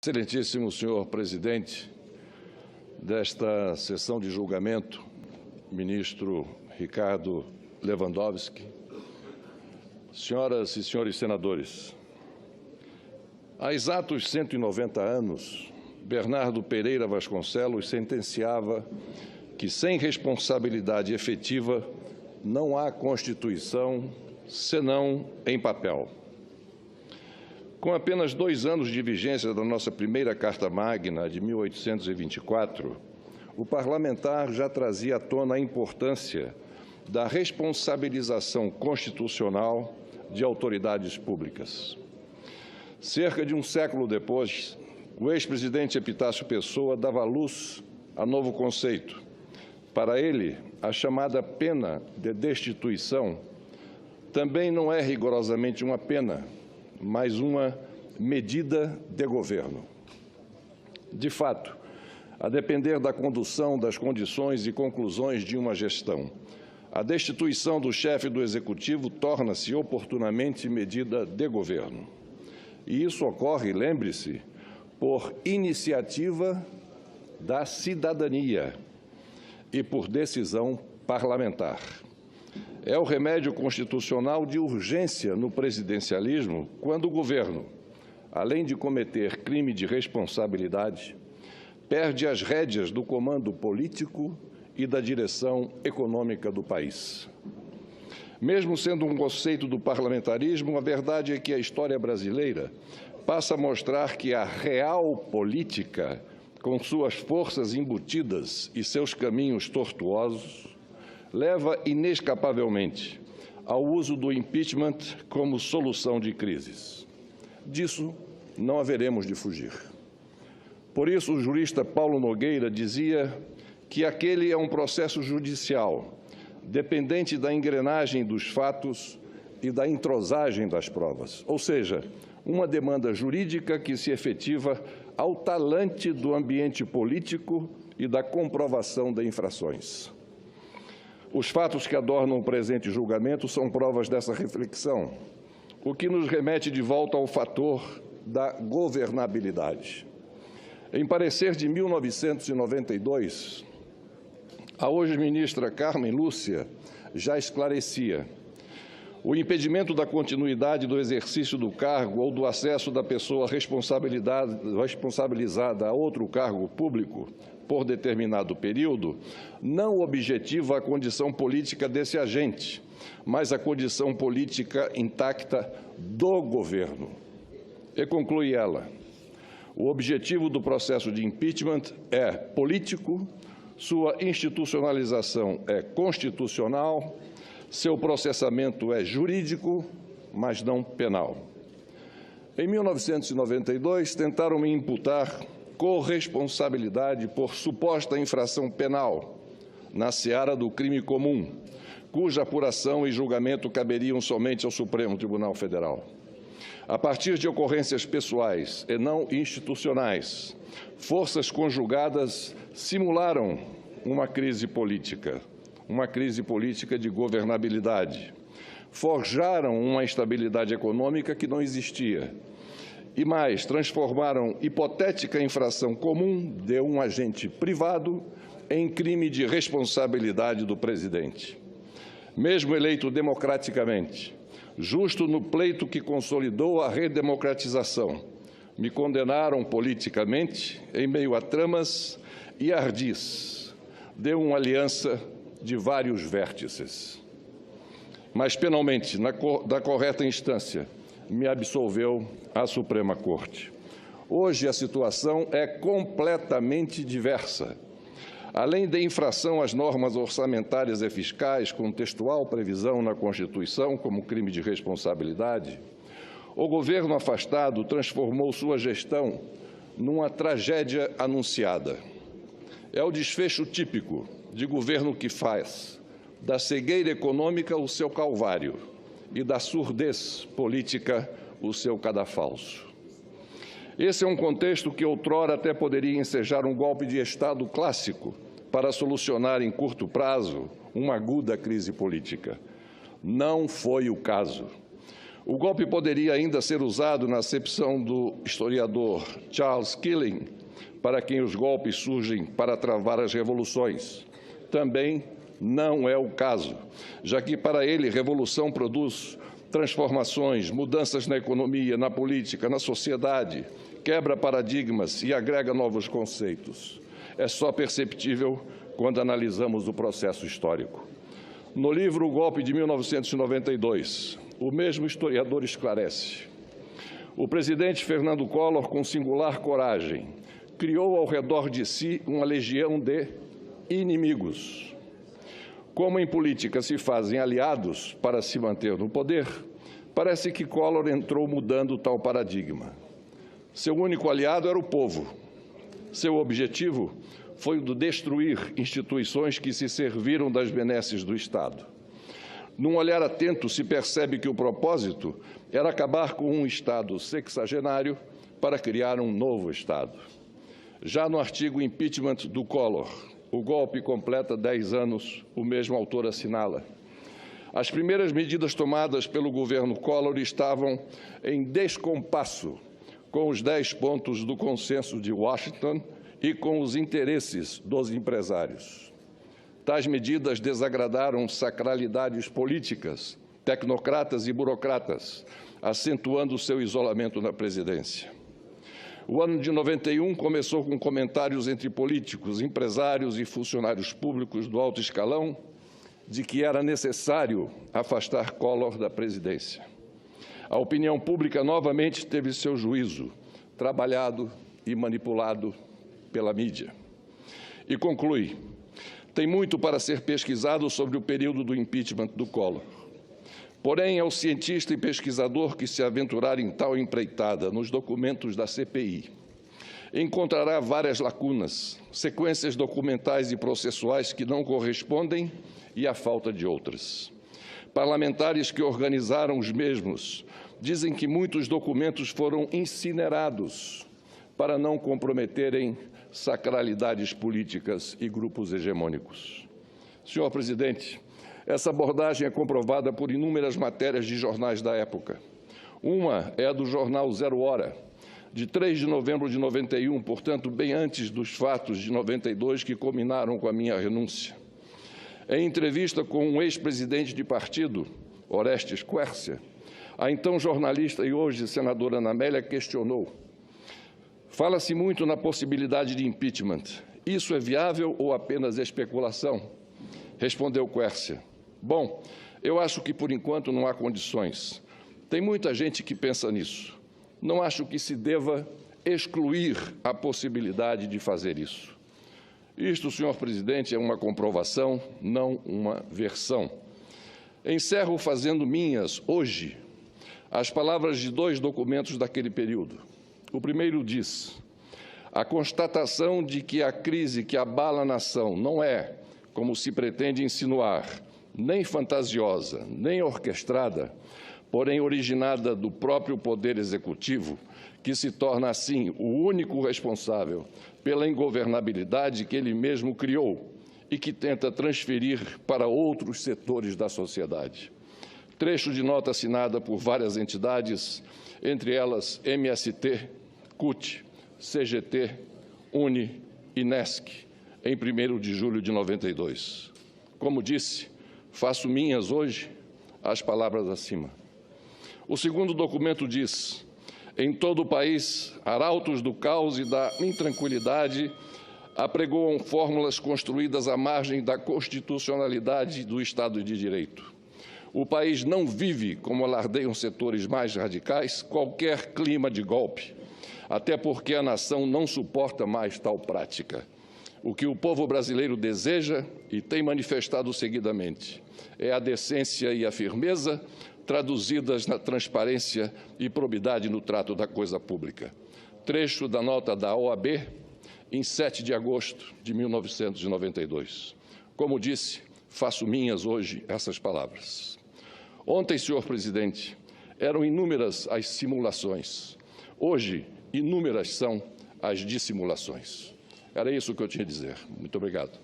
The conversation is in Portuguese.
Excelentíssimo senhor presidente desta sessão de julgamento, ministro Ricardo Lewandowski, senhoras e senhores senadores, há exatos 190 anos, Bernardo Pereira Vasconcelos sentenciava que, sem responsabilidade efetiva, não há Constituição senão em papel. Com apenas 2 anos de vigência da nossa primeira Carta Magna, de 1824, o parlamentar já trazia à tona a importância da responsabilização constitucional de autoridades públicas. Cerca de um século depois, o ex-presidente Epitácio Pessoa dava luz a novo conceito. Para ele, a chamada pena de destituição também não é rigorosamente uma pena, mas uma medida de governo. De fato, a depender da condução das condições e conclusões de uma gestão, a destituição do chefe do Executivo torna-se oportunamente medida de governo. E isso ocorre, lembre-se, por iniciativa da cidadania e por decisão parlamentar. É o remédio constitucional de urgência no presidencialismo quando o governo, além de cometer crime de responsabilidade, perde as rédeas do comando político e da direção econômica do país. Mesmo sendo um conceito do parlamentarismo, a verdade é que a história brasileira passa a mostrar que a real política, com suas forças embutidas e seus caminhos tortuosos, leva inescapavelmente ao uso do impeachment como solução de crises. Disso não haveremos de fugir. Por isso, o jurista Paulo Nogueira dizia que aquele é um processo judicial, dependente da engrenagem dos fatos e da entrosagem das provas, ou seja, uma demanda jurídica que se efetiva ao talante do ambiente político e da comprovação de infrações. Os fatos que adornam o presente julgamento são provas dessa reflexão, o que nos remete de volta ao fator da governabilidade. Em parecer de 1992, a hoje ministra Carmen Lúcia já esclarecia: o impedimento da continuidade do exercício do cargo ou do acesso da pessoa responsabilizada a outro cargo público por determinado período não objetiva a condição política desse agente, mas a condição política intacta do governo. E conclui ela: o objetivo do processo de impeachment é político, sua institucionalização é constitucional, seu processamento é jurídico, mas não penal. Em 1992, tentaram me imputar corresponsabilidade por suposta infração penal na seara do crime comum, cuja apuração e julgamento caberiam somente ao Supremo Tribunal Federal. A partir de ocorrências pessoais e não institucionais, forças conjugadas simularam uma crise política de governabilidade. Forjaram uma instabilidade econômica que não existia. E mais, transformaram hipotética infração comum de um agente privado em crime de responsabilidade do presidente. Mesmo eleito democraticamente, justo no pleito que consolidou a redemocratização, me condenaram politicamente em meio a tramas e ardis de uma aliança de vários vértices. Mas, penalmente, da correta instância, me absolveu a Suprema Corte. Hoje, a situação é completamente diversa. Além da infração às normas orçamentárias e fiscais, com textual previsão na Constituição como crime de responsabilidade, o governo afastado transformou sua gestão numa tragédia anunciada. É o desfecho típico de governo que faz da cegueira econômica o seu calvário e da surdez política o seu cadafalso. Esse é um contexto que outrora até poderia ensejar um golpe de Estado clássico para solucionar em curto prazo uma aguda crise política. Não foi o caso. O golpe poderia ainda ser usado, na acepção do historiador Charles Killing, para quem os golpes surgem para travar as revoluções. Também não é o caso, já que para ele revolução produz transformações, mudanças na economia, na política, na sociedade, quebra paradigmas e agrega novos conceitos. É só perceptível quando analisamos o processo histórico. No livro O Golpe de 1992, o mesmo historiador esclarece: o presidente Fernando Collor, com singular coragem, criou ao redor de si uma legião de inimigos. Como em política se fazem aliados para se manter no poder, parece que Collor entrou mudando tal paradigma. Seu único aliado era o povo. Seu objetivo foi o de destruir instituições que se serviram das benesses do Estado. Num olhar atento, se percebe que o propósito era acabar com um Estado sexagenário para criar um novo Estado. Já no artigo Impeachment do Collor, o golpe completa 10 anos, o mesmo autor assinala: as primeiras medidas tomadas pelo governo Collor estavam em descompasso com os 10 pontos do consenso de Washington e com os interesses dos empresários. Tais medidas desagradaram sacralidades políticas, tecnocratas e burocratas, acentuando seu isolamento na presidência. O ano de 91 começou com comentários entre políticos, empresários e funcionários públicos do alto escalão de que era necessário afastar Collor da presidência. A opinião pública novamente teve seu juízo trabalhado e manipulado pela mídia. E conclui: tem muito para ser pesquisado sobre o período do impeachment do Collor. Porém, ao cientista e pesquisador que se aventurar em tal empreitada nos documentos da CPI, encontrará várias lacunas, sequências documentais e processuais que não correspondem e a falta de outras. Parlamentares que organizaram os mesmos dizem que muitos documentos foram incinerados para não comprometerem sacralidades políticas e grupos hegemônicos. Senhor presidente, essa abordagem é comprovada por inúmeras matérias de jornais da época. Uma é a do jornal Zero Hora, de 3 de novembro de 91, portanto, bem antes dos fatos de 92 que culminaram com a minha renúncia. Em entrevista com um ex-presidente de partido, Orestes Quércia, a então jornalista e hoje senadora Ana Amélia questionou: fala-se muito na possibilidade de impeachment. Isso é viável ou apenas especulação? Respondeu Quércia: bom, eu acho que por enquanto não há condições. Tem muita gente que pensa nisso. Não acho que se deva excluir a possibilidade de fazer isso. Isto, senhor presidente, é uma comprovação, não uma versão. Encerro fazendo minhas, hoje, as palavras de 2 documentos daquele período. O primeiro diz: a constatação de que a crise que abala a nação não é, como se pretende insinuar, nem fantasiosa, nem orquestrada, porém originada do próprio Poder Executivo, que se torna, assim, o único responsável pela ingovernabilidade que ele mesmo criou e que tenta transferir para outros setores da sociedade. Trecho de nota assinada por várias entidades, entre elas MST, CUT, CGT, UNE e NESC, em 1º de julho de 92. Como disse, faço minhas hoje as palavras acima. O segundo documento diz: em todo o país, arautos do caos e da intranquilidade apregoam fórmulas construídas à margem da constitucionalidade do Estado de Direito. O país não vive, como alardeiam setores mais radicais, qualquer clima de golpe, até porque a nação não suporta mais tal prática. O que o povo brasileiro deseja, e tem manifestado seguidamente, é a decência e a firmeza, traduzidas na transparência e probidade no trato da coisa pública. Trecho da nota da OAB, em 7 de agosto de 1992. Como disse, faço minhas hoje essas palavras. Ontem, senhor presidente, eram inúmeras as simulações. Hoje, inúmeras são as dissimulações. Era isso que eu tinha a dizer. Muito obrigado.